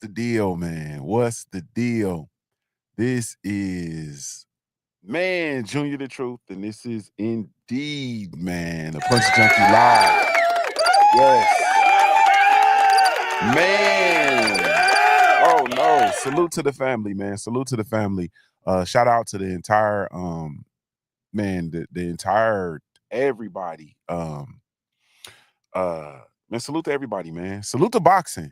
the deal, man? What's the deal? This is, man, Junior the Truth, and this is indeed, man, the Punch Junkie Live. Yes. Man. Oh, no. Salute to the family, man. Salute to the family. Shout out to the entire, man, the entire, everybody. Man, salute to everybody, man. Salute to boxing.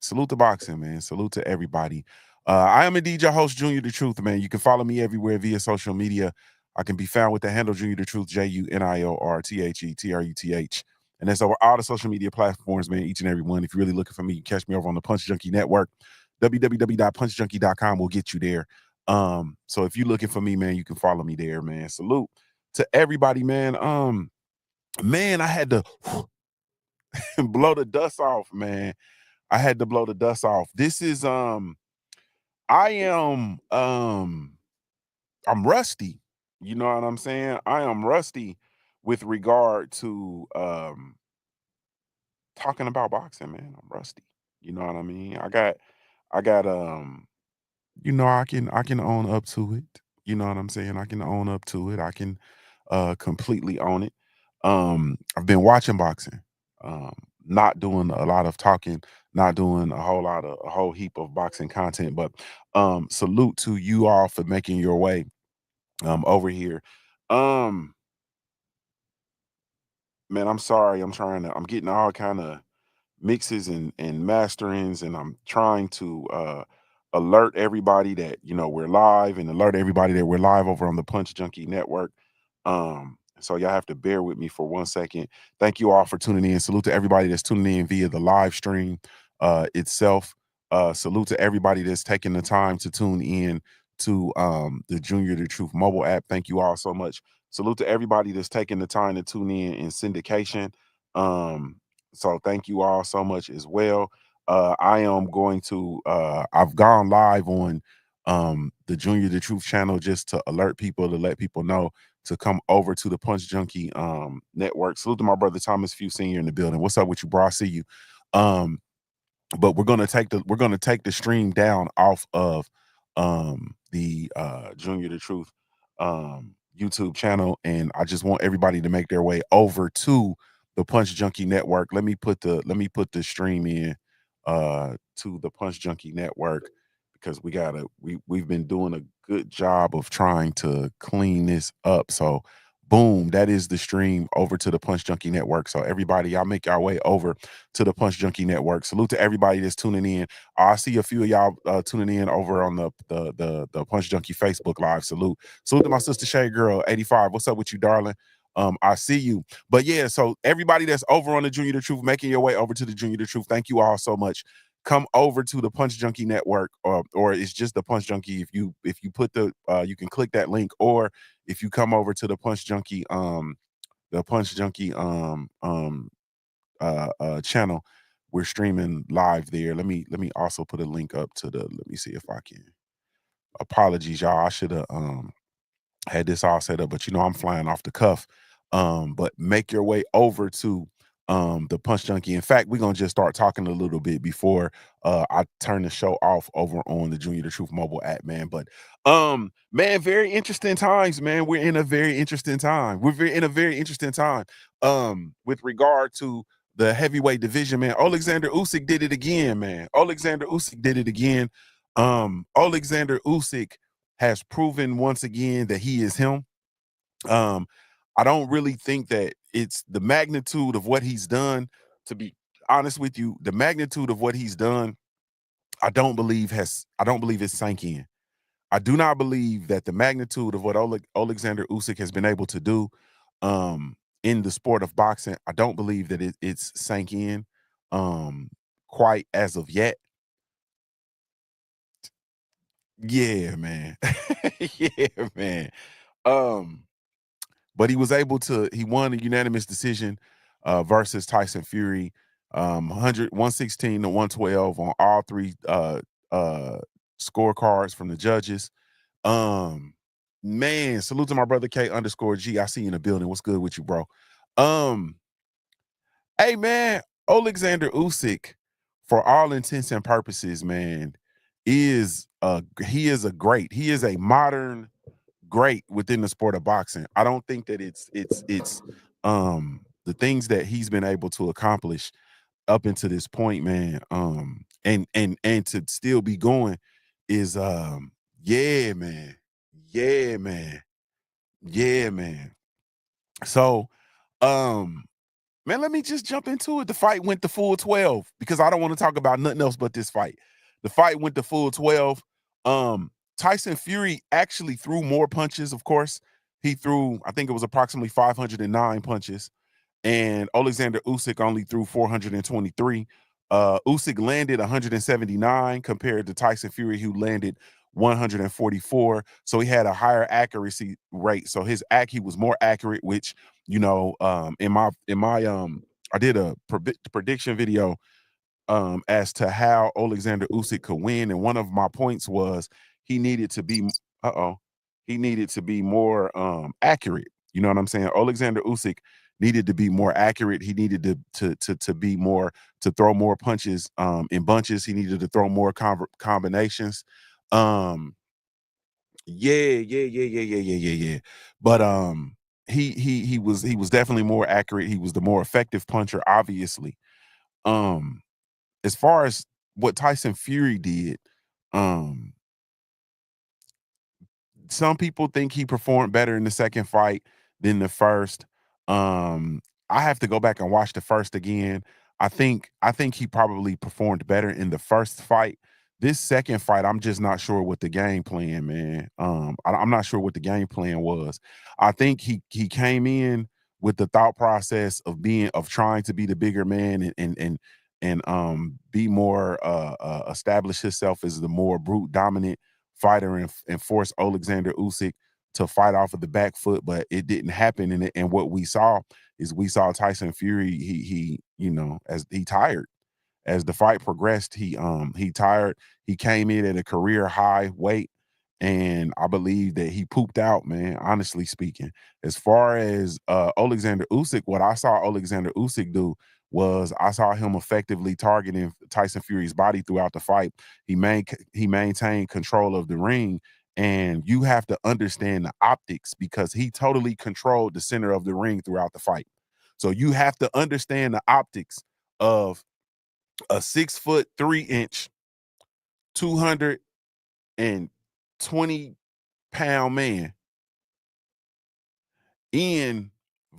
Salute to boxing, man. Salute to everybody. I am indeed your host, Junior the Truth, man. You can follow me everywhere via social media. I can be found with the handle Junior the Truth, JUNIORTHETRUTH. And that's over all the social media platforms, man, each and every one. If you're really looking for me, you catch me over on the Punch Junkie Network. www.punchjunkie.com will get you there. So if you're looking for me, man, you can follow me there, man. Salute to everybody, man. Man, I had to blow the dust off, man. I had to blow the dust off. This is I'm rusty. You know what I'm saying? I am rusty with regard to talking about boxing, man. I'm rusty. You know what I mean? I got I can own up to it. You know what I'm saying? I can own up to it. I can completely own it. I've been watching boxing. Not doing a lot of talking, not doing a whole heap of boxing content, but salute to you all for making your way over here. Um Man, I'm sorry. I'm getting all kind of mixes and masterings, and I'm trying to alert everybody that we're live, and alert everybody that we're live over on the Punch Junkie Network. So y'all have to bear with me for 1 second. Thank you all for tuning in. Salute to everybody that's tuning in via the live stream itself. Salute to everybody that's taking the time to tune in to the Junior the Truth mobile app. Thank you all so much. Salute to everybody that's taking the time to tune in syndication. So thank you all so much as well. I am going to I've gone live on the Junior the Truth channel just to alert people, to let people know to come over to the Punch Junkie network. Salute to my brother Thomas Few Sr. in the building. What's up with you, bro? I see you. But we're gonna take the stream down off of the Junior the Truth YouTube channel, and I just want everybody to make their way over to the Punch Junkie Network. Let me put the stream in to the Punch Junkie Network, because we've been doing a good job of trying to clean this up. So boom, that is the stream over to the Punch Junkie Network. So everybody, y'all make our way over to the Punch Junkie Network. Salute to everybody that's tuning in. I see a few of y'all tuning in over on the Punch Junkie Facebook Live. Salute to my sister Shay Girl 85. What's up with you, darling? I see you. But yeah, so everybody that's over on the Junior the Truth, making your way over to the Junior the Truth, thank you all so much. Come over to the Punch Junkie Network, or it's just the Punch Junkie. If you put you can click that link, or if you come over to the Punch Junkie channel, we're streaming live there. Let me also put a link up to the, let me see if I can. Apologies, y'all. I should have had this all set up, but I'm flying off the cuff. But make your way over to the Punch Junkie. In fact, we're gonna just start talking a little bit before I turn the show off over on the Junior the Truth mobile app, man. But man, very interesting times, man. We're in a very interesting time. In a very interesting time with regard to the heavyweight division, man. Oleksandr Usyk did it again, man. Oleksandr Usyk did it again. Oleksandr Usyk has proven once again that he is him. Um, I don't really think that it's the magnitude of what he's done. To be honest with you, the magnitude of what he's done, I don't believe it's sank in. I do not believe that the magnitude of what Oleksandr Usyk has been able to do in the sport of boxing, I don't believe that it's sank in quite as of yet. Yeah, man. Yeah, man. Um, but he won a unanimous decision versus Tyson Fury, 116 to 112 on all three scorecards from the judges. Man, salute to my brother K_G. I see you in the building. What's good with you, bro? Um, hey man, Oleksandr Usyk for all intents and purposes, man, is he is a great. He is a modern great within the sport of boxing. I don't think that it's the things that he's been able to accomplish up into this point, man. And to still be going is yeah, man. Yeah, man. Yeah, man. So um man, let me just jump into it. The fight went the full 12 because I don't want to talk about nothing else but this fight. The fight went the full 12. Um, Tyson Fury actually threw more punches, of course. He threw, I think it was approximately 509 punches, and Oleksandr Usyk only threw 423. Usyk landed 179 compared to Tyson Fury, who landed 144. So he had a higher accuracy rate. So he was more accurate, which in my I did a prediction video as to how Oleksandr Usyk could win, and one of my points was he needed to be he needed to be more accurate. You know what I'm saying? Oleksandr Usyk needed to be more accurate. He needed to be more to throw more punches in bunches. He needed to throw more combinations. Um, yeah. But he was definitely more accurate. He was the more effective puncher, obviously. Um, as far as what Tyson Fury did, um, some people think he performed better in the second fight than the first. Um, I have to go back and watch the first again. I think he probably performed better in the first fight. This second fight, I'm just not sure what the game plan, man. I'm not sure what the game plan was. I think he came in with the thought process of trying to be the bigger man and be more establish himself as the more brute dominant fighter and force Oleksandr Usyk to fight off of the back foot, but it didn't happen. And what we saw Tyson Fury. He as he tired as the fight progressed. He tired. He came in at a career high weight, and I believe that he pooped out, man. Honestly speaking, as far as Oleksandr Usyk, what I saw Oleksandr Usyk do was I saw him effectively targeting Tyson Fury's body throughout the fight. He maintained control of the ring, and you have to understand the optics because he totally controlled the center of the ring throughout the fight. So you have to understand the optics of a 6'3" 220-pound man in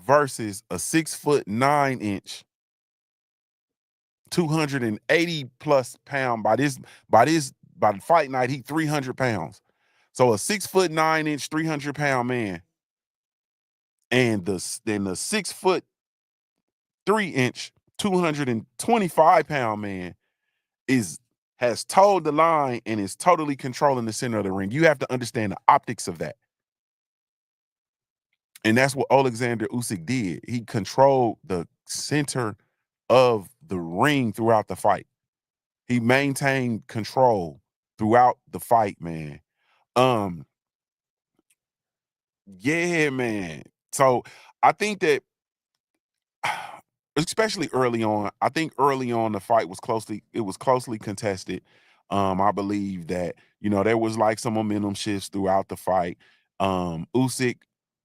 versus a 6'9" 280+ pound by the fight night, he 300 pounds. So a 6'9" 300-pound man and the 6'3" 225-pound man is has told the line and is totally controlling the center of the ring. You have to understand the optics of that. And that's what Oleksandr Usyk did. He controlled the center of the ring throughout the fight. He maintained control throughout the fight, man. Um, yeah, man. So I think that especially early on, I think early on the fight was closely contested. I believe that, there was like some momentum shifts throughout the fight. Usyk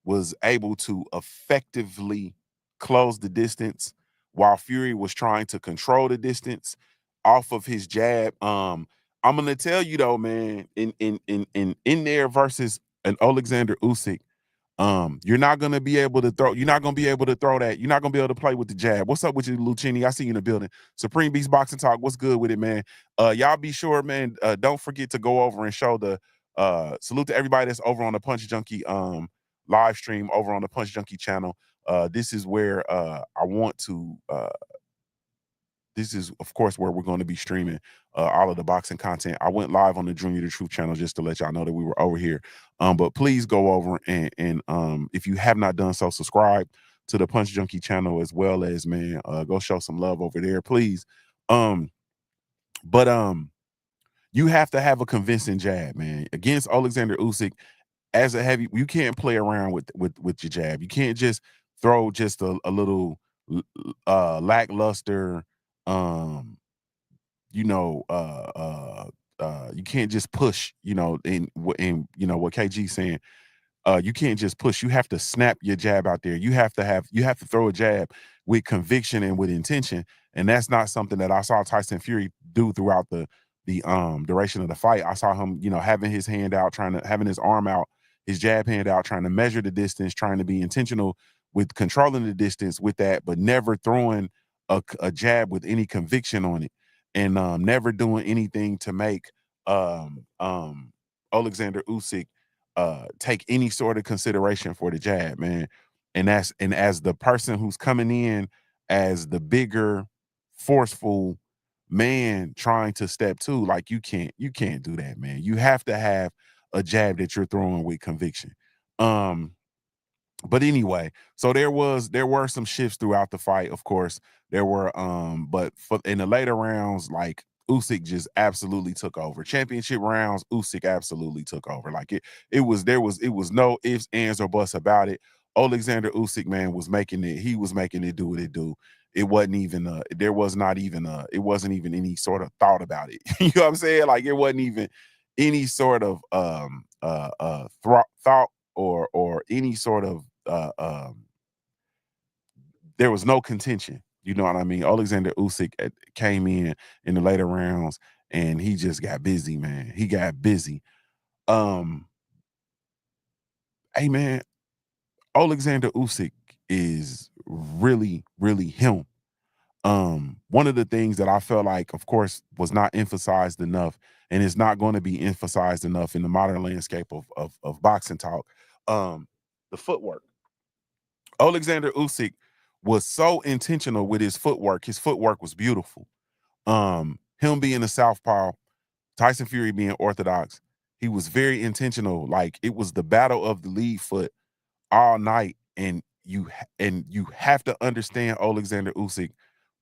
was able to effectively close the distance while Fury was trying to control the distance off of his jab. I'm gonna tell you though, man, in there versus an Oleksandr Usyk, you're not gonna be able to throw that. You're not gonna be able to play with the jab. What's up with you, Lucchini? I see you in the building. Supreme Beast Boxing Talk. What's good with it, man? Y'all be sure, man. Don't forget to go over and show the salute to everybody that's over on the Punch Junkie live stream over on the Punch Junkie channel. This is where I want to this is of course where we're going to be streaming all of the boxing content. I went live on the Junior the Truth channel just to let y'all know that we were over here. But please go over and if you have not done so, subscribe to the Punch Junkie channel as well as, man, go show some love over there, please. But you have to have a convincing jab, man, against Oleksandr Usyk. As a heavy, you can't play around with your jab. You can't just throw just a little lackluster um you know, you can't just push, in what KG saying, you can't just push. You have to snap your jab out there. You have to throw a jab with conviction and with intention. And that's not something that I saw Tyson Fury do throughout the duration of the fight. I saw him, having his hand out, having his arm out, his jab hand out, trying to measure the distance, trying to be intentional with controlling the distance with that, but never throwing a jab with any conviction on it, and never doing anything to make Oleksandr Usyk take any sort of consideration for the jab, man. And as the person who's coming in as the bigger, forceful man trying to step to, like, you can't do that, man. You have to have a jab that you're throwing with conviction. Um, but anyway, so there were some shifts throughout the fight, of course. There were but for in the later rounds, like, Usyk just absolutely took over. Championship rounds, Usyk absolutely took over. Like, it was no ifs, ands, or buts about it. Oleksandr Usyk, man, he was making it do what it do. It wasn't even it wasn't even any sort of thought about it. You know what I'm saying? Like, it wasn't even any sort of thought, or any sort of there was no contention. You know what I mean? Oleksandr Usyk came in the later rounds, and he just got busy, man. He got busy. Um, hey, man, Oleksandr Usyk is really, really him. One of the things that I felt like, of course, was not emphasized enough, and is not going to be emphasized enough in the modern landscape of boxing talk, the footwork. Oleksandr Usyk was so intentional with his footwork. His footwork was beautiful. Him being a southpaw, Tyson Fury being orthodox, he was very intentional. Like, it was the battle of the lead foot all night, and you have to understand, Oleksandr Usyk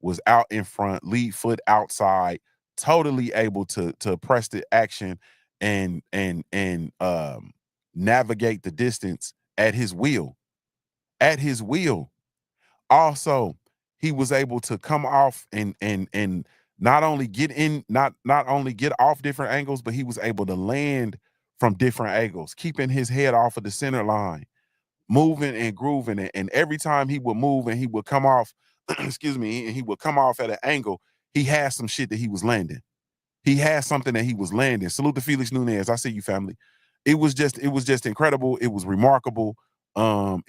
was out in front, lead foot outside, totally able to press the action and navigate the distance at his will. At his will. Also, he was able to come off and not only not only get off different angles, but he was able to land from different angles, keeping his head off of the center line, moving and grooving it. And every time he would move and he would come off, excuse me, and he would come off at an angle, he had some shit that he was landing. He had something that he was landing. Salute to Felix Nunez. I see you, family. It was just incredible. It was remarkable. Man,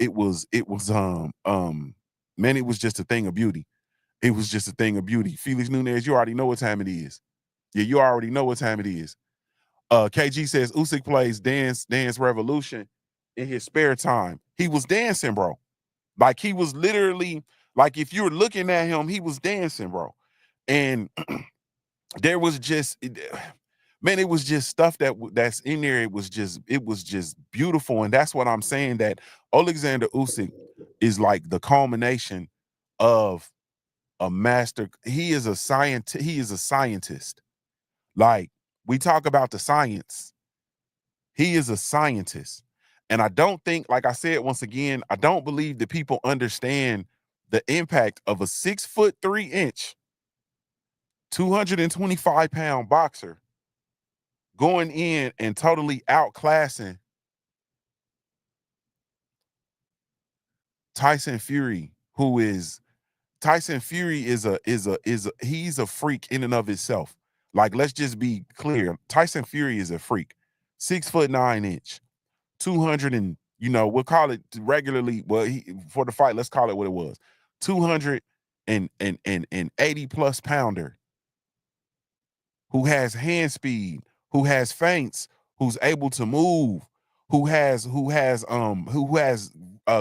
it was just a thing of beauty. It was just a thing of beauty. Felix Nunez, you already know what time it is. Yeah, you already know what time it is. KG says Usyk plays Dance Revolution in his spare time. He was dancing, bro. Like, he was literally, like, if you were looking at him, he was dancing, bro. And there was just man, it was just stuff that's in there. It was just beautiful. And that's what I'm saying, that Oleksandr Usyk is like the culmination of a master. He is a scientist. Like, we talk about the science. He is a scientist. And I don't think, like I said, once again, I don't believe that people understand the impact of a 6'3" 225-pound boxer going in and totally outclassing Tyson Fury, who is Tyson Fury he's a freak in and of itself. Like, let's just be clear. Tyson Fury is a freak. 6'9" 200, and we'll call it regularly. Well, for the fight, let's call it what it was. 200 and 80 plus pounder who has hand speed, who has feints, who's able to move, who has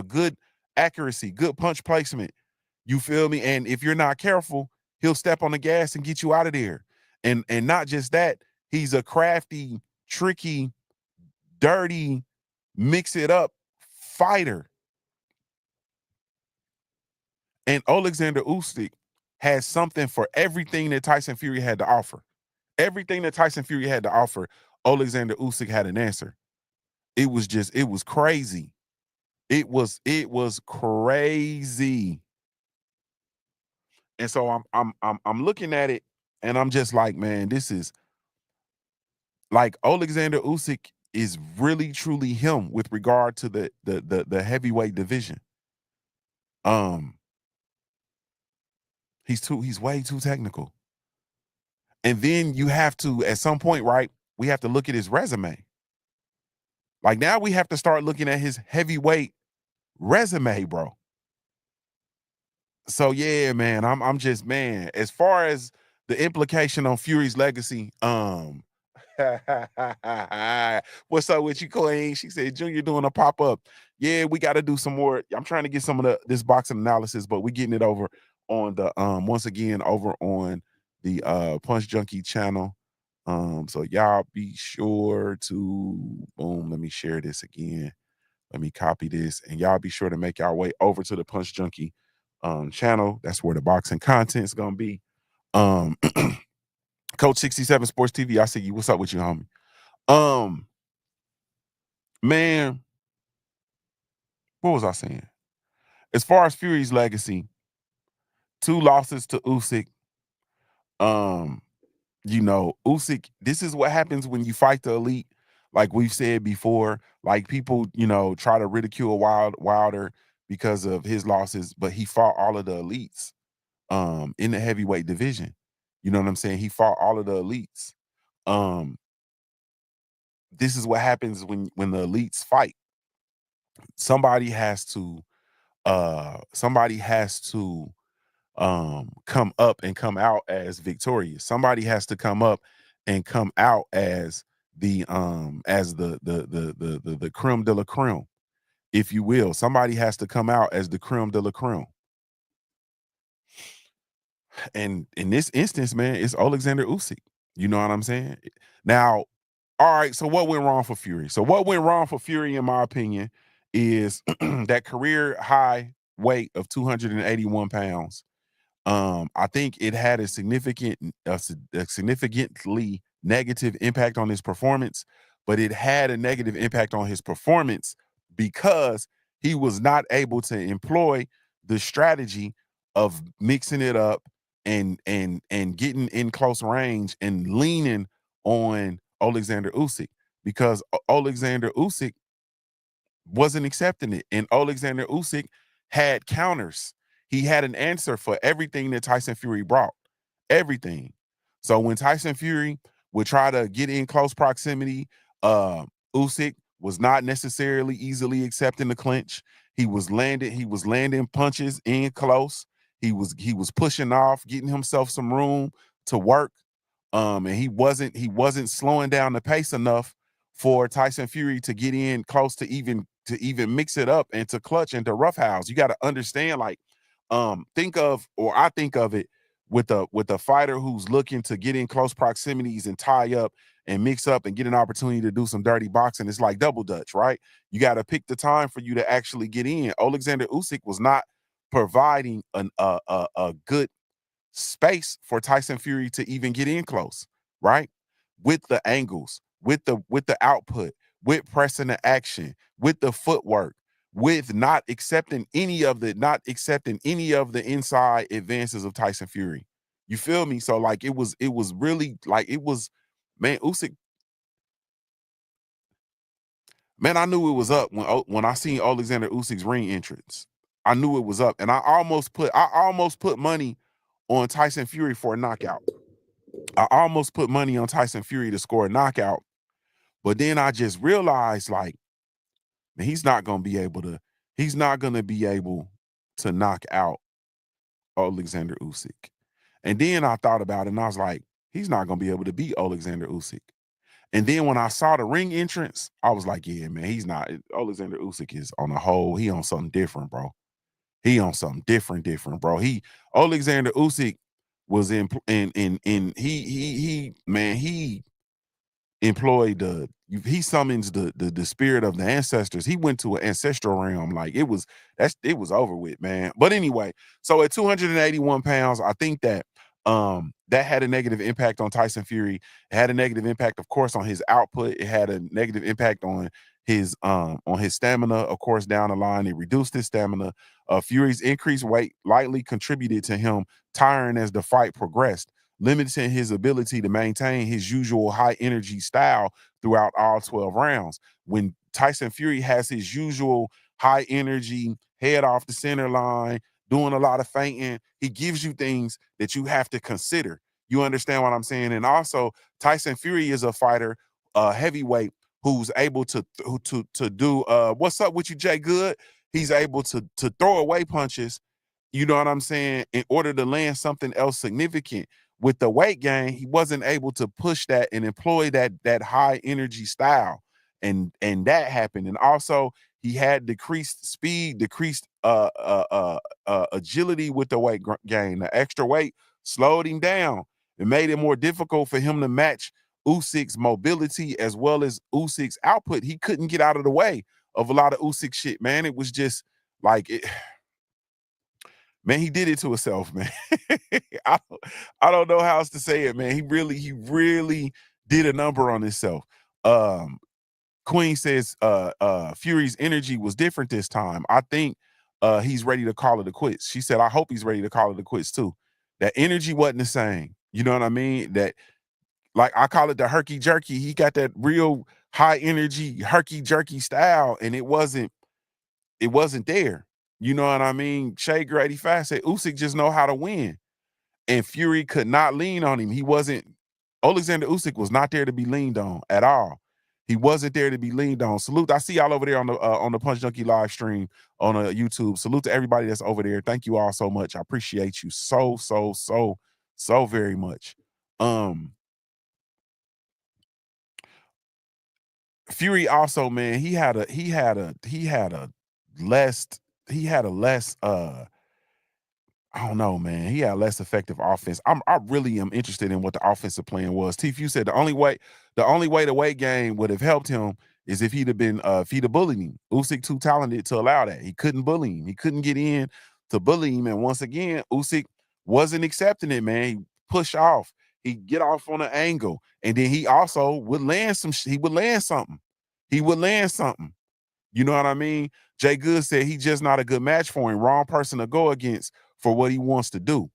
good accuracy, good punch placement. You feel me? And if you're not careful, he'll step on the gas and get you out of there. And not just that, he's a crafty, tricky, dirty, mix it up fighter. And Oleksandr Usyk has something for everything that Tyson Fury had to offer. Everything that Tyson Fury had to offer, Oleksandr Usyk had an answer. It was crazy. It was crazy. And so I'm looking at it, And I'm just like, man, this is like Oleksandr Usyk is really truly him with regard to the heavyweight division. Um, he's way too technical. And then you have to, at some point, right? We have to look at his resume. Like now we have to start looking at his heavyweight resume, bro. So yeah, man, I'm just, man, as far as the implication on Fury's legacy, what's up with you, Queen? She said, Junior doing a pop-up. Yeah, we got to do some more. I'm trying to get some of this boxing analysis, but we getting it over on the once again over on the Punch Junkie channel. So y'all be sure to boom. Let me share this again. Let me copy this, and y'all be sure to make y'all way over to the Punch Junkie channel. That's where the boxing content is gonna be. Um, Coach 67 Sports TV. I see you. What's up with you, homie? Um, man, what was I saying? As far as Fury's legacy, 2 losses to Usyk. Um, Usyk, this is what happens when you fight the elite. Like we've said before, like people, try to ridicule Wilder because of his losses, but he fought all of the elites in the heavyweight division. You know what I'm saying? He fought all of the elites. Um, this is what happens when the elites fight. Somebody has to come up and come out as victorious. Somebody has to come up and come out as the creme de la creme, if you will. Somebody has to come out as the creme de la creme. And in this instance, man, it's Oleksandr Usyk. You know what I'm saying? Now, all right, so what went wrong for Fury? So what went wrong for Fury, in my opinion, is that career high weight of 281 pounds. I think it had a significantly negative impact on his performance, but it had a negative impact on his performance because he was not able to employ the strategy of mixing it up and getting in close range and leaning on Oleksandr Usyk, because Oleksandr Usyk wasn't accepting it. And Oleksandr Usyk had counters. He had an answer for everything that Tyson Fury brought. Everything. So when Tyson Fury would try to get in close proximity, Usyk was not necessarily easily accepting the clinch. He was landing punches in close. He was pushing off, getting himself some room to work. And he wasn't slowing down the pace enough for Tyson Fury to get in close to even mix it up and to clutch and to roughhouse. You got to understand, like, I think of it with a fighter who's looking to get in close proximities and tie up and mix up and get an opportunity to do some dirty boxing. It's like double dutch, right? You got to pick the time for you to actually get in. Oleksandr Usyk was not providing a good space for Tyson Fury to even get in close, right? With the angles, with the output, with pressing the action, with the footwork, with not accepting any of the inside advances of Tyson Fury. You feel me? So like it was really like it was, man, Usyk, man, I knew it was up when I seen Alexander Usyk's ring entrance. I knew it was up, and I almost put money on Tyson Fury for a knockout. I almost put money on Tyson Fury to score a knockout, but then I just realized, like, man, he's not gonna be able to knock out Oleksandr Usyk. And then I thought about it and I was like, he's not gonna be able to beat Oleksandr Usyk. And then when I saw the ring entrance, I was like, yeah, man, he's not. Oleksandr Usyk is on a whole, he on something different, bro. He on something different, bro. Oleksandr Usyk was in he man, he employed he summons the spirit of the ancestors. He went to an ancestral realm. Like it was over with, man. But anyway, so at 281 pounds, I think that had a negative impact on Tyson Fury. It had a negative impact, of course, on his output. It had a negative impact on his stamina, of course, down the line. It reduced his stamina. Fury's increased weight lightly contributed to him tiring as the fight progressed. limiting his ability to maintain his usual high energy style throughout all 12 rounds. When Tyson Fury has his usual high energy, head off the center line, doing a lot of feinting, he gives you things that you have to consider. You understand what I'm saying? And also, Tyson Fury is a fighter, heavyweight, who's able to do what's up with you, Jay Good? He's able to throw away punches, you know what I'm saying, in order to land something else significant. With the weight gain, he wasn't able to push that and employ that high energy style. And that happened. And also he had decreased speed, decreased agility with the weight gain. The extra weight slowed him down. It made it more difficult for him to match Usyk's mobility as well as Usyk's output. He couldn't get out of the way of a lot of Usyk shit, man. It was just like it, man, he did it to himself, man. I, I don't know how else to say it, man. He really did a number on himself. Um, Queen says Fury's energy was different this time. I think he's ready to call it a quits. She said, I hope he's ready to call it a quits too. That energy wasn't the same. You know what I mean? That, like, I call it the herky jerky. He got that real high energy herky jerky style, and it wasn't there. You know what I mean? Shay Grady Fast said Usyk just know how to win. And Fury could not lean on him. He wasn't, Oleksandr Usyk was not there to be leaned on at all. He wasn't there to be leaned on. Salute. I see y'all over there on the Punch Junkie live stream on YouTube. Salute to everybody that's over there. Thank you all so much. I appreciate you so very much. Fury also, man, he had a less I don't know, man. He had less effective offense. I really am interested in what the offensive plan was. Tiff, you said the only way the weight game would have helped him is if he'd have bullied him. Usyk too talented to allow that. He couldn't bully him. He couldn't get in to bully him. And once again, Usyk wasn't accepting it, man. He push off. He'd get off on an angle. And then he also would land he would land something. He would land something. You know what I mean? Jay Good said he's just not a good match for him. Wrong person to go against for what he wants to do.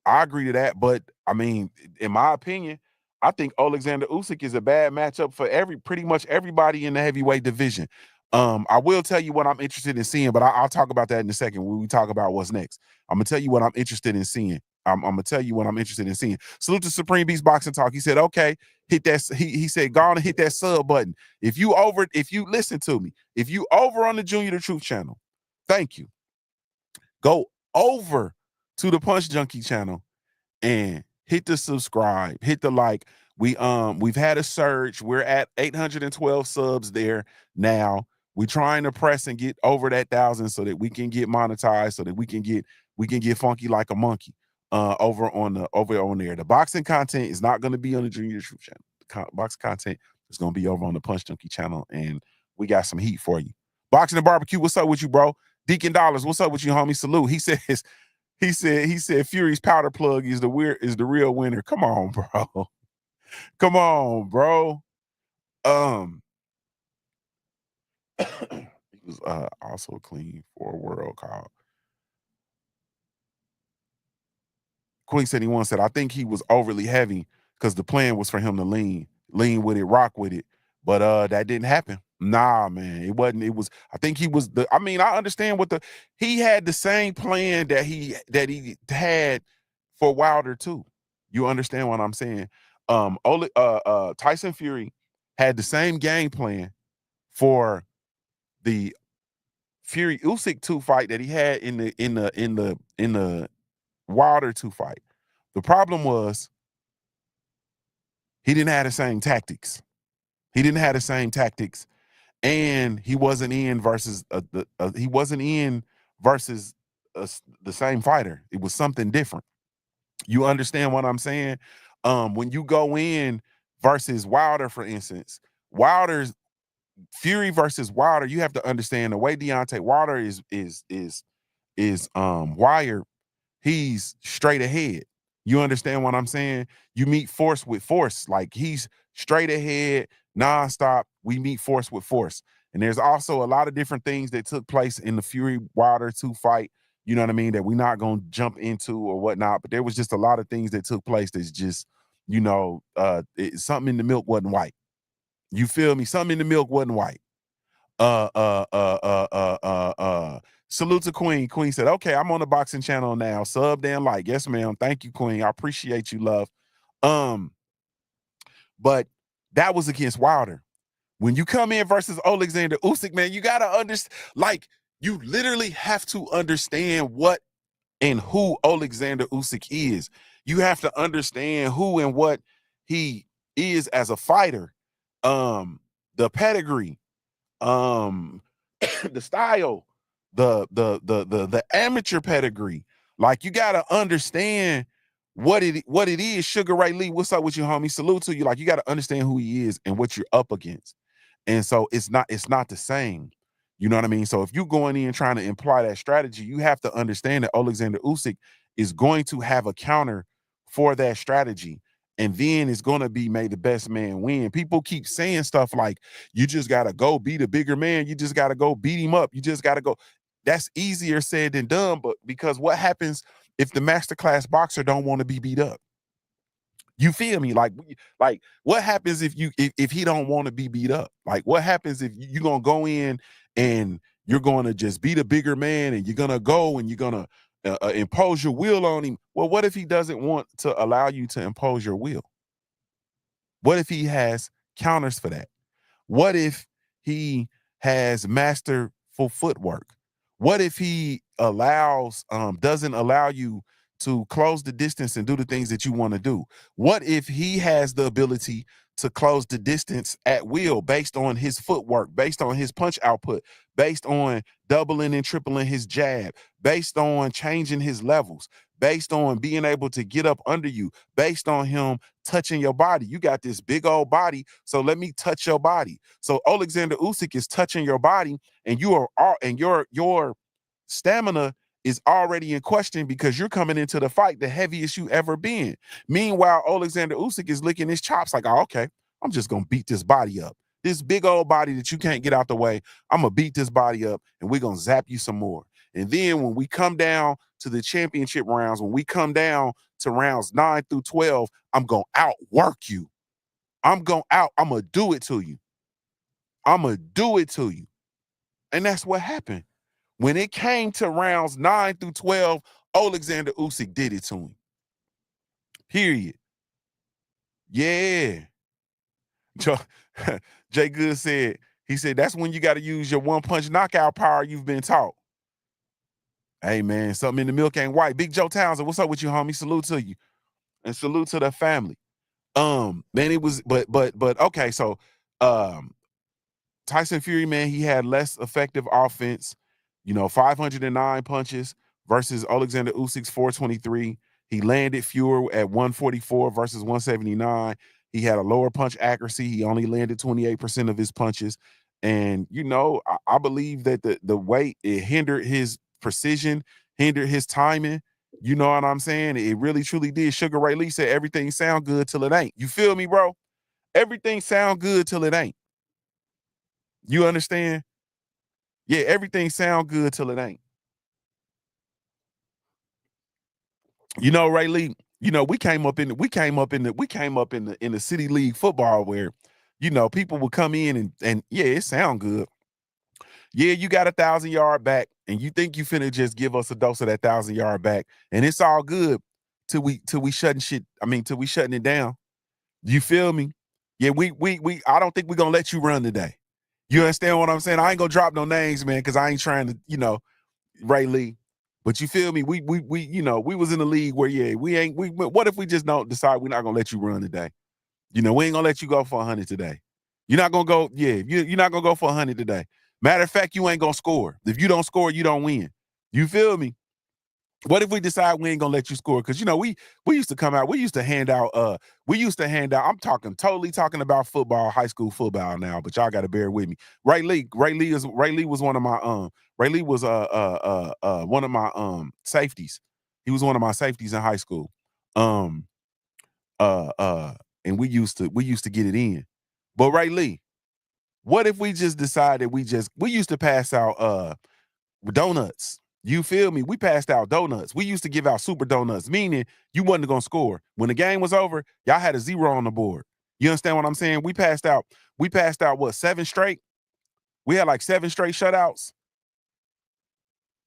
I agree to that, but I mean, in my opinion, I think Oleksandr Usyk is a bad matchup for pretty much everybody in the heavyweight division. I will tell you what I'm interested in seeing, but I'll talk about that in a second when we talk about what's next. I'm gonna tell you what I'm interested in seeing. I'm gonna tell you what I'm interested in seeing. Salute to Supreme Beast Boxing Talk. He said, "Okay, hit that." He said, "Go on and hit that sub button. If you listen to me, if you over on the Junior the Truth channel, thank you. Go over to the Punch Junkie channel and hit the subscribe, hit the like. We've had a surge. We're at 812 subs there now. We're trying to press and get over that 1,000 so that we can get monetized, so that we can get funky like a monkey over on there. The boxing content is not going to be on the Junior Truth channel. The boxing content is going to be over on the Punch Junkie channel, and we got some heat for you. Boxing and barbecue, what's up with you, bro? Deacon Dollars, what's up with you, homie? Salute. He said Fury's powder plug is the real winner. Come on, bro. Come on, bro. Um he was also clean for a world call. Queen said he once said, I think he was overly heavy because the plan was for him to lean with it, rock with it. But that didn't happen. Nah, man. It wasn't. It was, I think he was I mean, I understand he had the same plan that he had for Wilder too. You understand what I'm saying? Tyson Fury had the same game plan for the Fury Usyk 2 fight that he had in the Wilder 2 fight. The problem was he didn't have the same tactics. He didn't have the same tactics, and he wasn't in versus the same fighter. It was something different. You understand what I'm saying? When you go in versus Wilder, for instance, Wilder's Fury versus Wilder, you have to understand the way Deontay Wilder is wired. He's straight ahead. You understand what I'm saying? You meet force with force. Like, he's straight ahead, nonstop. We meet force with force. And there's also a lot of different things that took place in the Fury Wilder 2 fight you know what I mean, that we're not gonna jump into or whatnot. But there was just a lot of things that took place that's just, something in the milk wasn't white. You feel me? Something in the milk wasn't white. Uh, uh, uh, uh, uh, uh, uh. Salute to Queen. Queen said, "Okay, I'm on the boxing channel now. Sub and like, yes, ma'am. Thank you, Queen. I appreciate you, love." Um, but that was against Wilder. When you come in versus Oleksandr Usyk, man, you gotta understand. Like, you literally have to understand what and who Oleksandr Usyk is. You have to understand who and what he is as a fighter. The pedigree, um the style, the amateur pedigree. Like, you gotta understand what it is. Sugar Ray Lee, what's up with you, homie? Salute to you. Like, you gotta understand who he is and what you're up against. And so it's not the same. You know what I mean? So if you're going in trying to imply that strategy, you have to understand that Oleksandr Usyk is going to have a counter for that strategy. And then it's going to be made the best man win. People keep saying stuff like, you just got to go beat a bigger man. You just got to go beat him up. You just got to go. That's easier said than done. But because what happens if the masterclass boxer don't want to be beat up? You feel me? Like what happens if he don't want to be beat up? Like, what happens if you're gonna go in and you're gonna just beat a bigger man and you're gonna go and you're gonna impose your will on him? Well, what if he doesn't want to allow you to impose your will? What if he has counters for that? What if he has masterful footwork? What if he doesn't allow you to close the distance and do the things that you want to do? What if he has the ability to close the distance at will based on his footwork, based on his punch output, based on doubling and tripling his jab, based on changing his levels, based on being able to get up under you, based on him touching your body? You got this big old body, so let me touch your body. So Oleksandr Usyk is touching your body, and your stamina is already in question because you're coming into the fight the heaviest you ever been. Meanwhile, Oleksandr Usyk is licking his chops like, oh, okay, I'm just gonna beat this body up. This big old body that you can't get out the way, I'm gonna beat this body up, and we're gonna zap you some more. And then when we come down to the championship rounds, when we come down to rounds 9 through 12, I'm gonna outwork you. I'm gonna do it to you. I'm gonna do it to you. And that's what happened. When it came to rounds 9 through 12, Oleksandr Usyk did it to him. Period. Yeah. Jay Good said, he said, that's when you got to use your one punch knockout power you've been taught. Hey, man, something in the milk ain't white. Big Joe Townsend, what's up with you, homie? Salute to you. And salute to the family. Man, it was, but okay, so um Tyson Fury, man, he had less effective offense, 509 punches versus Oleksandr Usyk's 423. He landed fewer at 144 versus 179. He had a lower punch accuracy. He only landed 28% of his punches. And, I believe that the weight, it hindered his precision, hindered his timing. You know what I'm saying? It really, truly did. Sugar Ray Lee said everything sound good till it ain't. You feel me, bro? Everything sound good till it ain't. You understand? Yeah, everything sound good till it ain't. Ray Lee, we came up in the city league football where, people would come in and yeah, it sound good. Yeah, you got 1,000-yard back, and you think you finna just give us a dose of that 1,000-yard back, and it's all good till we shutting it down. You feel me? Yeah, we I don't think we're gonna let you run today. You understand what I'm saying? I ain't gonna drop no names, man, because I ain't trying to, Ray Lee. But you feel me? We was in the league where, yeah, what if we just don't decide we're not gonna let you run today? We ain't gonna let you go for 100 today. You're not gonna go, yeah, you're not gonna go for 100 today. Matter of fact, you ain't gonna score. If you don't score, you don't win. You feel me? What if we decide we ain't gonna let you score? Because we used to come out, I'm totally talking about football, high school football now, but y'all gotta bear with me. Ray Lee was one of my Ray Lee was one of my safeties. He was one of my safeties in high school. Um uh uh and we used to get it in. But Ray Lee, what if we just decided we used to pass out donuts You feel me? We passed out donuts. We used to give out super donuts, meaning you wasn't gonna score. When the game was over, y'all had a 0 on the board. You understand what I'm saying? We passed out what, 7 straight? We had like 7 straight shutouts.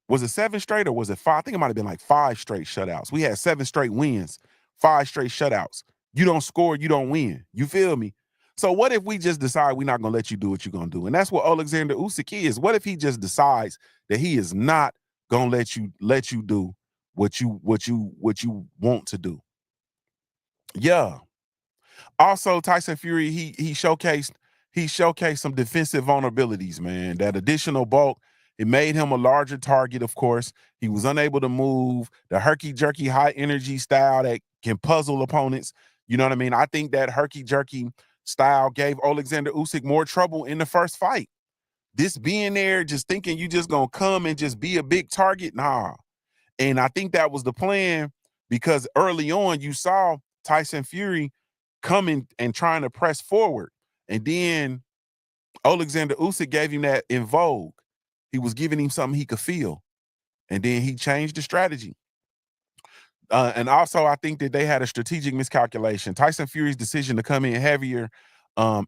Was it 7 straight or was it 5? I think it might have been like 5 straight shutouts. We had 7 straight wins, 5 straight shutouts. You don't score, you don't win. You feel me? So what if we just decide we're not gonna let you do what you're gonna do? And that's what Oleksandr Usyk is. What if he just decides that he is not gonna let you do what you want to do? Yeah. Also, Tyson Fury, he showcased some defensive vulnerabilities, man. That additional bulk, it made him a larger target, of course. He was unable to move. The herky-jerky high energy style that can puzzle opponents. You know what I mean? I think that herky-jerky style gave Oleksandr Usyk more trouble in the first fight. This being there, just thinking you just gonna come and just be a big target, nah. And I think that was the plan because early on you saw Tyson Fury coming and trying to press forward. And then Oleksandr Usyk gave him that in vogue. He was giving him something he could feel. And then he changed the strategy. And also, I think that they had a strategic miscalculation. Tyson Fury's decision to come in heavier,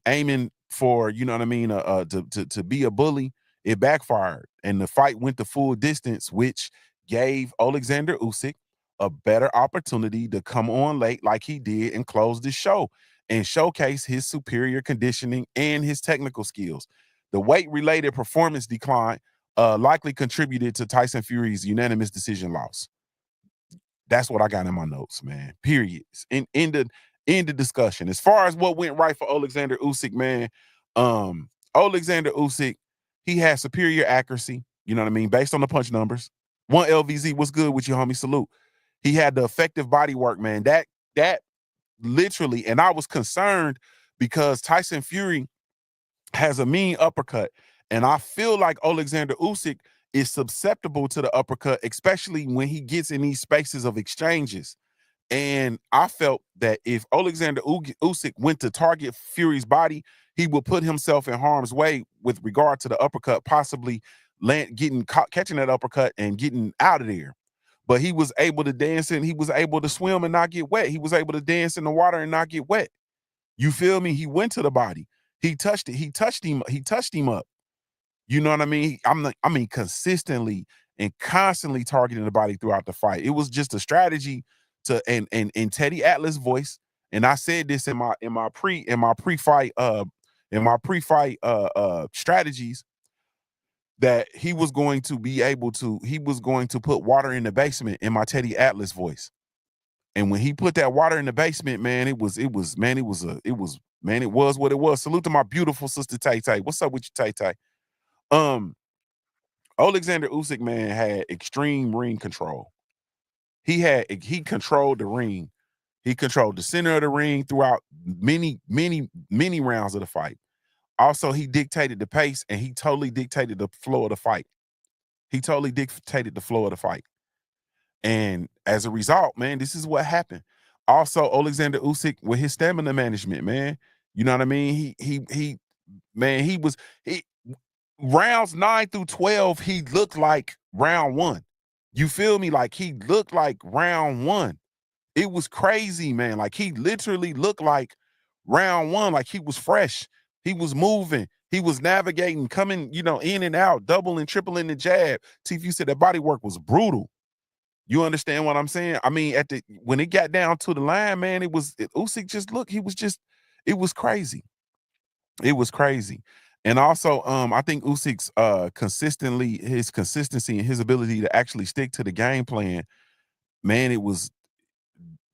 aiming for, you know what I mean, to be a bully, it backfired. And the fight went the full distance, which gave Oleksandr Usyk a better opportunity to come on late like he did and close the show and showcase his superior conditioning and his technical skills. The weight-related performance decline likely contributed to Tyson Fury's unanimous decision loss. That's what I got in my notes, man. Period. In the discussion. As far as what went right for Oleksandr Usyk, man, Oleksandr Usyk, he had superior accuracy. You know what I mean? Based on the punch numbers. One LVZ, what's good with you, homie? Salute. He had the effective body work, man. That literally, and I was concerned because Tyson Fury has a mean uppercut. And I feel like Oleksandr Usyk is susceptible to the uppercut, especially when he gets in these spaces of exchanges. And I felt that if Oleksandr Usyk went to target Fury's body, he would put himself in harm's way with regard to the uppercut, possibly catching that uppercut and getting out of there. But he was able to dance and he was able to swim and not get wet. He was able to dance in the water and not get wet. You feel me? He went to the body. He touched it. He touched him. He touched him up. You know what I mean? I mean, consistently and constantly targeting the body throughout the fight. It was just a strategy to and in Teddy Atlas' voice. And I said this in my pre-fight strategies that he was going to put water in the basement in my Teddy Atlas voice. And when he put that water in the basement, man, it was what it was. Salute to my beautiful sister Tay Tay. What's up with you, Tay Tay? Um, Oleksandr Usyk, man, had extreme ring control. He controlled the ring. He controlled the center of the ring throughout many rounds of the fight. Also, he dictated the pace and he totally dictated the flow of the fight. He totally dictated the flow of the fight. And as a result, man, this is what happened. Also, Oleksandr Usyk with his stamina management, man. You know what I mean? He rounds 9 through 12, he looked like round 1. You feel me? Like he looked like round 1. It was crazy, man. Like he literally looked like round 1, like he was fresh. He was moving. He was navigating, coming, in and out, doubling, tripling the jab. TFU said that body work was brutal. You understand what I'm saying? I mean, when it got down to the line, man, Usyk just looked, it was crazy. It was crazy. And also, I think Usyk's his consistency and his ability to actually stick to the game plan, man,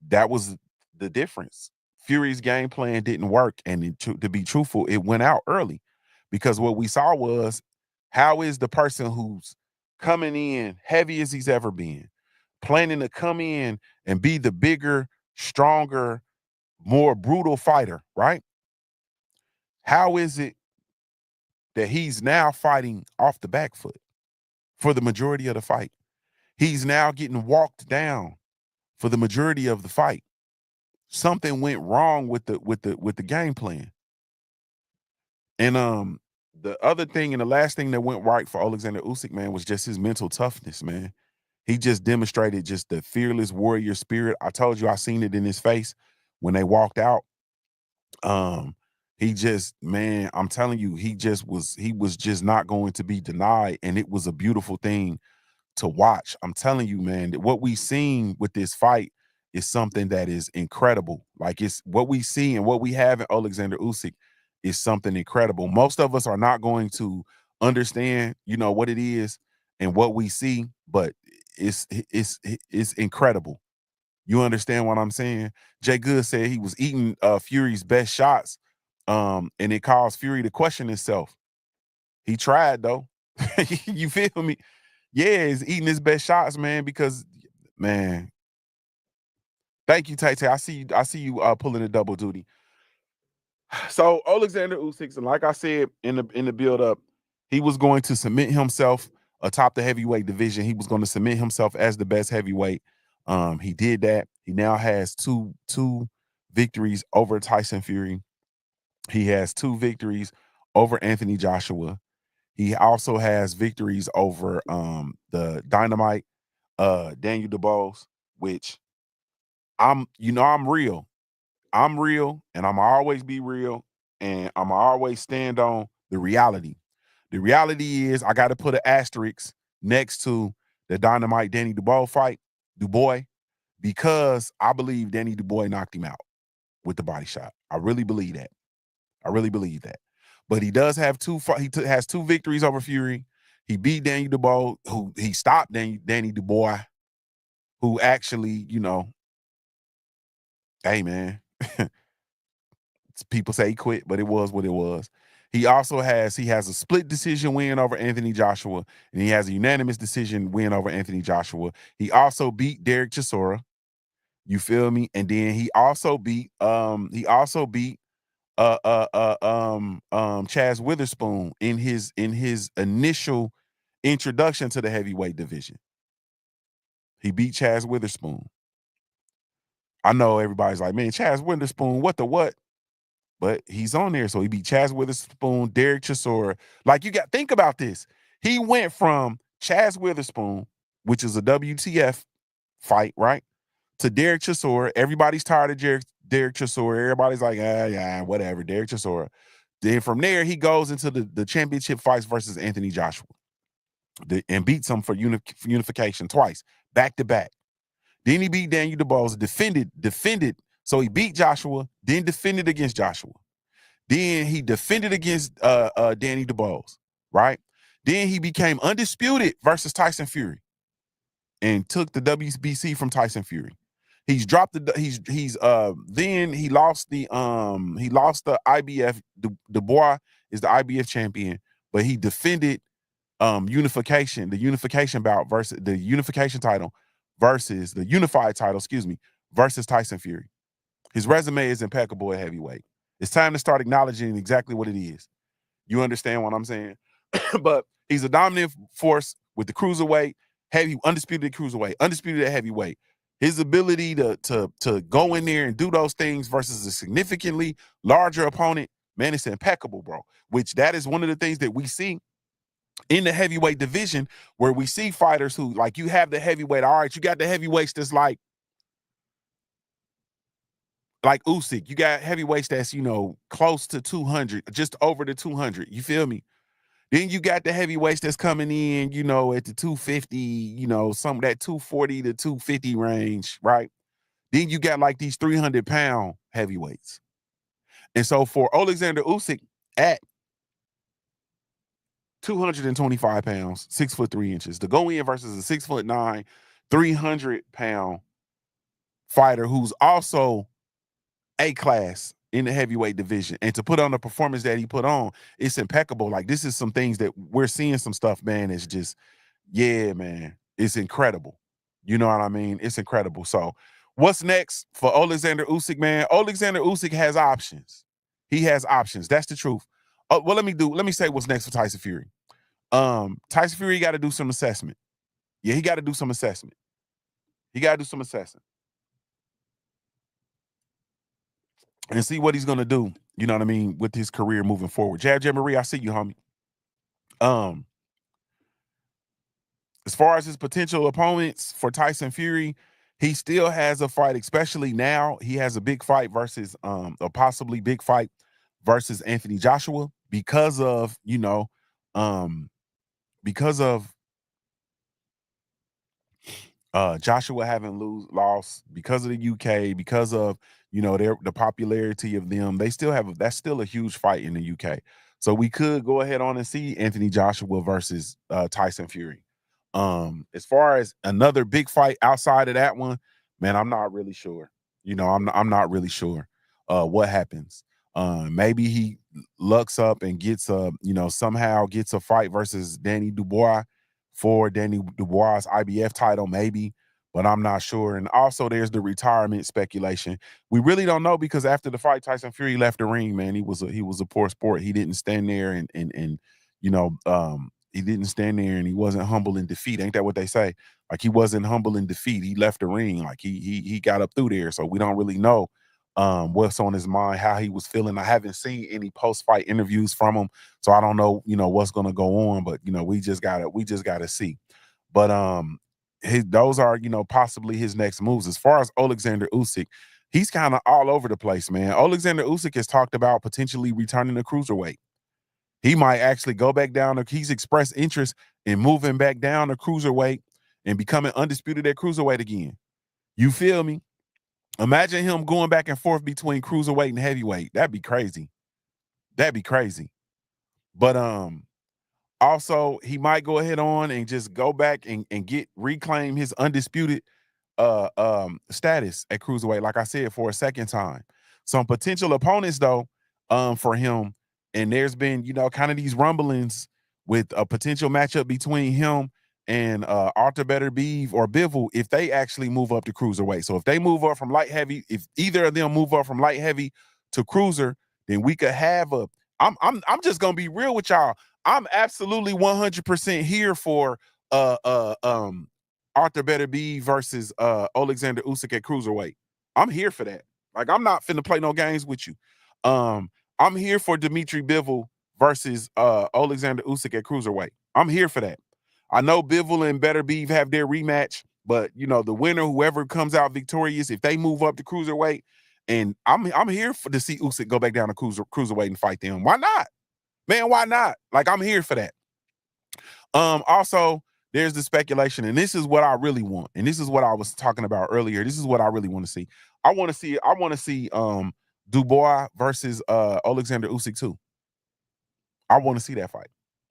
that was the difference. Fury's game plan didn't work, and to be truthful, it went out early because what we saw was how is the person who's coming in heavy as he's ever been, planning to come in and be the bigger, stronger, more brutal fighter, right? How is it that he's now fighting off the back foot for the majority of the fight? He's now getting walked down for the majority of the fight. Something went wrong with the game plan. And the other thing and the last thing that went right for Oleksandr Usyk, man, was just his mental toughness, man. He just demonstrated just the fearless warrior spirit. I told you I seen it in his face when they walked out. He just, man, I'm telling you, he was just not going to be denied, and it was a beautiful thing to watch. I'm telling you, man, that what we seen with this fight is something that is incredible. Like, it's what we see and what we have in Oleksandr Usyk is something incredible. Most of us are not going to understand, you know, what it is and what we see, but it's incredible. You understand what I'm saying? Jay Good said he was eating Fury's best shots, and it caused Fury to question himself. He tried though. You feel me? Yeah, he's eating his best shots, man, because, man. Thank you, Tay Tay. I see you pulling a double duty. So Oleksandr Usyk, and like I said in the build up, he was going to cement himself atop the heavyweight division. He was going to cement himself as the best heavyweight. He did that. He now has two victories over Tyson Fury. He has two victories over Anthony Joshua. He also has victories over the Dynamite Daniel DeBose, which I'm real. I'm real, and I'ma always be real, and I'ma always stand on the reality. The reality is I got to put an asterisk next to the Dynamite Danny Dubois, because I believe Danny Dubois knocked him out with the body shot. I really believe that. I really believe that. But he does have has two victories over Fury. He beat Danny Dubois, who he stopped Danny Dubois, who actually, hey man, people say he quit, but it was what it was. He has a split decision win over Anthony Joshua, and he has a unanimous decision win over Anthony Joshua. He also beat Derek Chisora. You feel me? And then he also beat Chaz Witherspoon in his initial introduction to the heavyweight division. He beat Chaz Witherspoon. I know everybody's like, man, Chaz Witherspoon, what the what? But he's on there. So he beat Chaz Witherspoon, Derek Chisora. Like, think about this. He went from Chaz Witherspoon, which is a WTF fight, right? To Derek Chisora. Everybody's tired of Derek Chisora. Everybody's like, yeah, whatever, Derek Chisora. Then from there, he goes into the championship fights versus Anthony Joshua and beats him for unification twice, back to back. Then he beat Daniel DeBose, defended. So he beat Joshua, then defended against Joshua. Then he defended against Danny DeBose, right? Then he became undisputed versus Tyson Fury and took the WBC from Tyson Fury. He's dropped then he lost the IBF. Dubois is the IBF champion, but he defended the unification bout versus the unification title versus the unified title, excuse me, versus Tyson Fury. His resume is impeccable at heavyweight. It's time to start acknowledging exactly what it is. You understand what I'm saying? But he's a dominant force with the cruiserweight, undisputed cruiserweight, undisputed at heavyweight. His ability to go in there and do those things versus a significantly larger opponent, man, it's impeccable, bro. Which that is one of the things that we see in the heavyweight division, where we see fighters who, like, you have the heavyweight. All right, you got the heavyweights that's like Usyk. You got heavyweights that's, close to 200, just over the 200. You feel me? Then you got the heavyweights that's coming in, at the 250, some of that 240 to 250 range, right? Then you got like these 300-pound heavyweights. And so for Oleksandr Usyk at 225 pounds, 6'3" to go in versus a 6'9", 300-pound fighter who's also A-class in the heavyweight division, and to put on the performance that he put on, it's impeccable. Like, this is some things that we're seeing some stuff, man. It's just, yeah, man, it's incredible. You know what I mean? It's incredible. So what's next for Oleksandr Usyk, man? Oleksandr Usyk has options. He has options. That's the truth. Well, let me say what's next for Tyson Fury. Tyson Fury got to do some assessment. Yeah, he got to do some assessment. He got to do some assessment and see what he's gonna do. You know what I mean, with his career moving forward. Jab Marie, I see you, homie. Um, as far as his potential opponents for Tyson Fury, he still has a fight, especially now. He has a big fight versus a possibly big fight versus Anthony Joshua because of, um, because of Joshua having lost because of the UK, because of the popularity of them. They still have that's still a huge fight in the UK. So we could go ahead on and see Anthony Joshua versus Tyson Fury. As far as another big fight outside of that one, man, I'm not really sure. I'm not really sure what happens. Maybe he lucks up and gets somehow gets a fight versus Danny Dubois for Danny Dubois' IBF title, maybe, but I'm not sure. And also, there's the retirement speculation. We really don't know because after the fight, Tyson Fury left the ring. Man, he was a poor sport. He didn't stand there and he didn't stand there and he wasn't humble in defeat. Ain't that what they say? Like he wasn't humble in defeat. He left the ring. Like he got up through there. So we don't really know what's on his mind, how he was feeling. I haven't seen any post-fight interviews from him. So I don't know, what's gonna go on, but we just gotta see. But those are, possibly his next moves. As far as Oleksandr Usyk, he's kind of all over the place, man. Oleksandr Usyk has talked about potentially returning to cruiserweight. He might actually go back down. He's expressed interest in moving back down to cruiserweight and becoming undisputed at cruiserweight again. You feel me? Imagine him going back and forth between cruiserweight and heavyweight. That'd be crazy. That'd be crazy. But also he might go ahead on and just go back and reclaim his undisputed status at cruiserweight, like I said, for a second time. Some potential opponents though, for him, and there's been, kind of these rumblings with a potential matchup between him and Arthur Better Beeve or Bivol if they actually move up to cruiserweight. So if they move up from light heavy, if either of them move up from light heavy to cruiser, then we could have a I'm just gonna be real with y'all. I'm absolutely 100% here for Arthur Better Be versus Oleksandr Usyk at cruiserweight. I'm here for that. Like I'm not finna play no games with you. Um, I'm here for Dimitri Bivol versus Oleksandr Usyk at cruiserweight. I'm here for that. I know Bivol and Better Beeve have their rematch, but the winner, whoever comes out victorious, if they move up to cruiserweight, and I'm here to see Usyk go back down to cruiserweight and fight them. Why not? Man, why not? Like I'm here for that. Also, there's the speculation, and this is what I really want, and this is what I was talking about earlier. This is what I really want to see. I want to see Dubois versus Oleksandr Usyk too. I want to see that fight.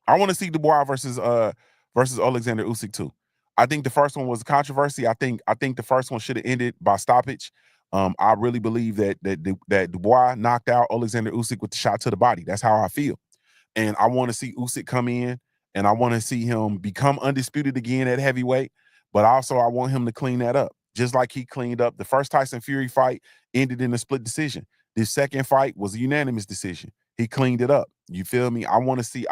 I want to see Dubois versus Oleksandr Usyk too. I think the first one was a controversy. I think the first one should have ended by stoppage. I really believe that Dubois knocked out Oleksandr Usyk with the shot to the body. That's how I feel. And I want to see Usyk come in and I want to see him become undisputed again at heavyweight. But also, I want him to clean that up, just like he cleaned up the first Tyson Fury fight, ended in a split decision. This second fight was a unanimous decision. He cleaned it up. You feel me? I want to see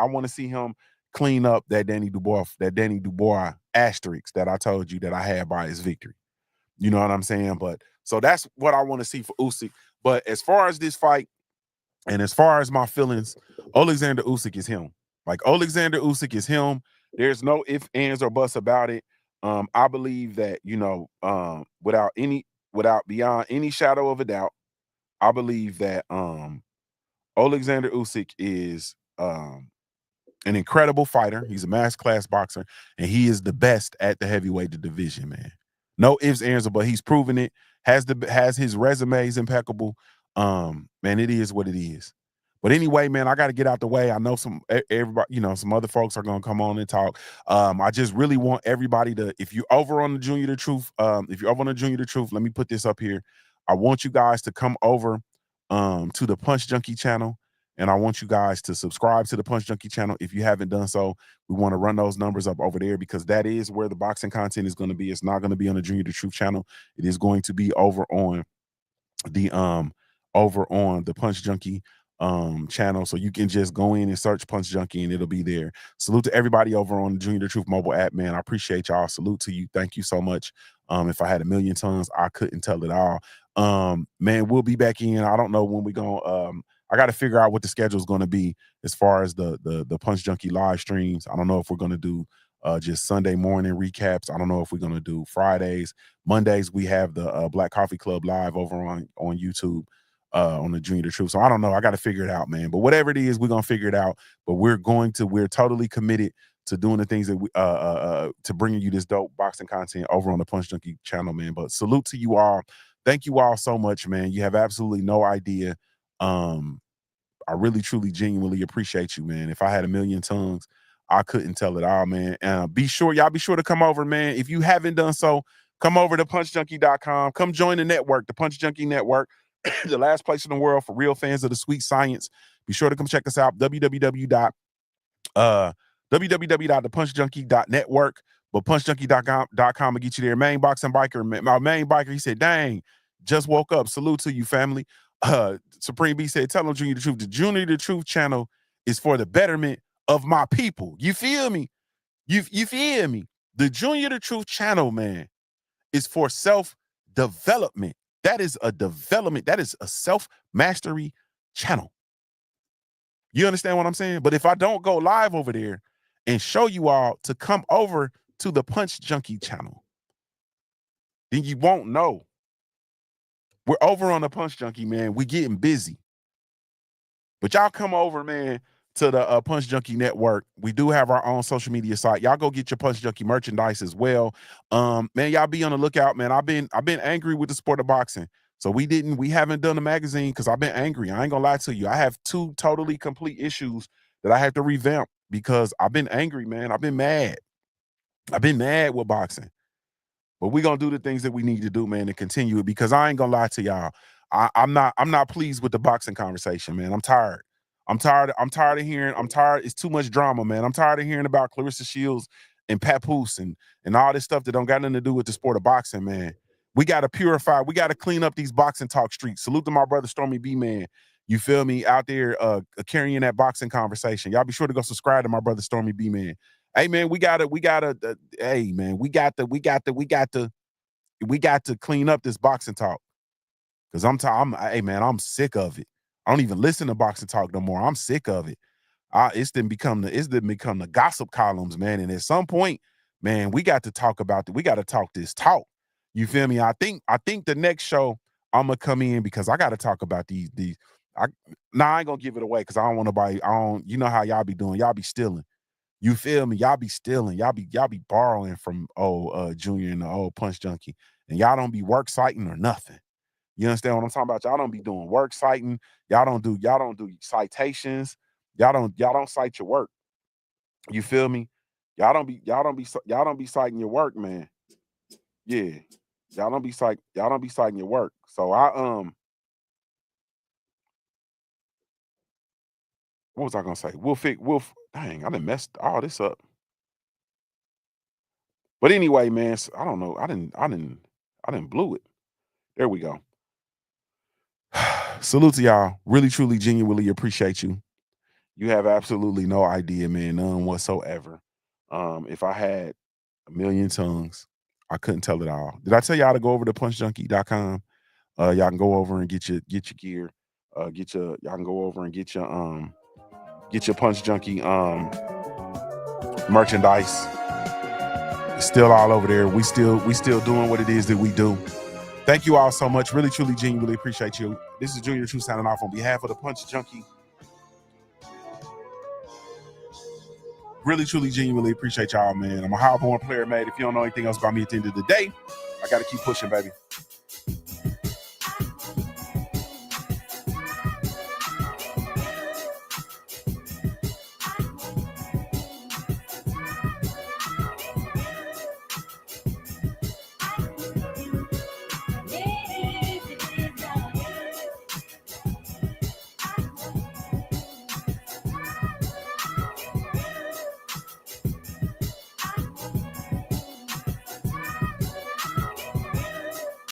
him clean up that Danny Dubois asterisk that I told you that I had by his victory. You know what I'm saying? But so that's what I want to see for Usyk. But as far as this fight, and as far as my feelings, Oleksandr Usyk is him. Like Oleksandr Usyk is him. There's no ifs, ands, or buts about it. I believe that without beyond any shadow of a doubt, I believe that Oleksandr Usyk is an incredible fighter. He's a mass class boxer, and he is the best at the heavyweight division, man. No ifs, ands, but he's proven it. Has his resume is impeccable. Man, it is what it is. But anyway, man, I got to get out the way. I know everybody, some other folks are gonna come on and talk. I just really want everybody to, if you're over on the Junior the Truth, let me put this up here. I want you guys to come over to the Punch Junkie channel. And I want you guys to subscribe to the Punch Junkie channel if you haven't done so. We want to run those numbers up over there because that is where the boxing content is going to be. It's not going to be on the Junior the Truth channel. It is going to be the Punch Junkie channel. So you can just go in and search Punch Junkie and it'll be there. Salute to everybody over on the Junior the Truth mobile app, man. I appreciate y'all. Salute to you. Thank you so much. If I had a million tongues, I couldn't tell it all. Man, we'll be back in. I don't know when we're going I got to figure out what the schedule is going to be as far as the Punch Junkie live streams. I don't know if we're going to do just Sunday morning recaps. I don't know if we're going to do Fridays. Mondays we have the Black Coffee Club live over on YouTube on the Junior the Truth. So I don't know. I got to figure it out, man. But whatever it is, we're going to figure it out. But we're totally committed to doing the things that we to bringing you this dope boxing content over on the Punch Junkie channel, man. But salute to you all. Thank you all so much, man. You have absolutely no idea. I really, truly, genuinely appreciate you, man. If I had a million tongues, I couldn't tell it all, man. Y'all be sure to come over, man. If you haven't done so, come over to punchjunkie.com. Come join the network, the Punch Junkie Network, the last place in the world for real fans of the sweet science. Be sure to come check us out, www.thepunchjunkie.network, but punchjunkie.com will get you there. Main boxing biker, my main biker, he said, dang, just woke up. Salute to you, family. Supreme B said, tell them Junior the Truth. The Junior the Truth channel is for the betterment of my people. You feel me? You feel me? The Junior the Truth channel, man, is for self-development. That is a development. That is a self-mastery channel. You understand what I'm saying? But if I don't go live over there and show you all to come over to the Punch Junkie channel, then you won't know. We're over on the Punch Junkie, man. We getting busy. But y'all come over, man, to the Punch Junkie Network. We do have our own social media site. Y'all go get your Punch Junkie merchandise as well. Man, y'all be on the lookout, man. I've been angry with the sport of boxing. So we haven't done a magazine because I've been angry. I ain't gonna lie to you. I have 2 totally complete issues that I have to revamp because I've been angry, man. I've been mad. I've been mad with boxing. But we're gonna do the things that we need to do, man, to continue it, because I ain't gonna lie to y'all. I'm not pleased with the boxing conversation, man. I'm tired. I'm tired of hearing, it's too much drama, man. I'm tired of hearing about Clarissa Shields and Papoose and all this stuff that don't got nothing to do with the sport of boxing, man. We gotta purify, we gotta clean up these boxing talk streets. Salute to my brother Stormy B, man. You feel me? Out there carrying that boxing conversation. Y'all be sure to go subscribe to my brother Stormy B, man. Hey man, we gotta hey man, we got to clean up this boxing talk. Cause hey man, I'm sick of it. I don't even listen to boxing talk no more. I'm sick of it. It's then become the gossip columns, man. And at some point, man, we got to talk this talk. You feel me? I think the next show I'm gonna come in because I got to talk about these. I ain't gonna give it away because I don't want nobody. You know how y'all be doing. Y'all be stealing. You feel me? Y'all be stealing. Y'all be borrowing from Junior and the old Punch Junkie, and y'all don't be work citing or nothing. You understand what I'm talking about? Y'all don't be doing work citing. Y'all don't do citations. Y'all don't cite your work. You feel me? Y'all don't be citing your work, man. Yeah. Y'all don't be citing your work. So what was I gonna say? Dang, I done messed all this up. But anyway, man, I don't know. I didn't blew it. There we go. Salute to y'all. Really, truly, genuinely appreciate you. You have absolutely no idea, man, none whatsoever. If I had a million tongues, I couldn't tell it all. Did I tell y'all to go over to punchjunkie.com? Y'all can go over and get your gear. Y'all can go over and get your Punch Junkie merchandise. It's still all over there. We still doing what it is that we do. Thank you all so much. Really, truly, genuinely appreciate you. This is Junior the Truth signing off on behalf of the Punch Junkie. Really, truly, genuinely appreciate y'all, man. I'm a highborn player, mate. If you don't know anything else about me at the end of the day, I got to keep pushing, baby.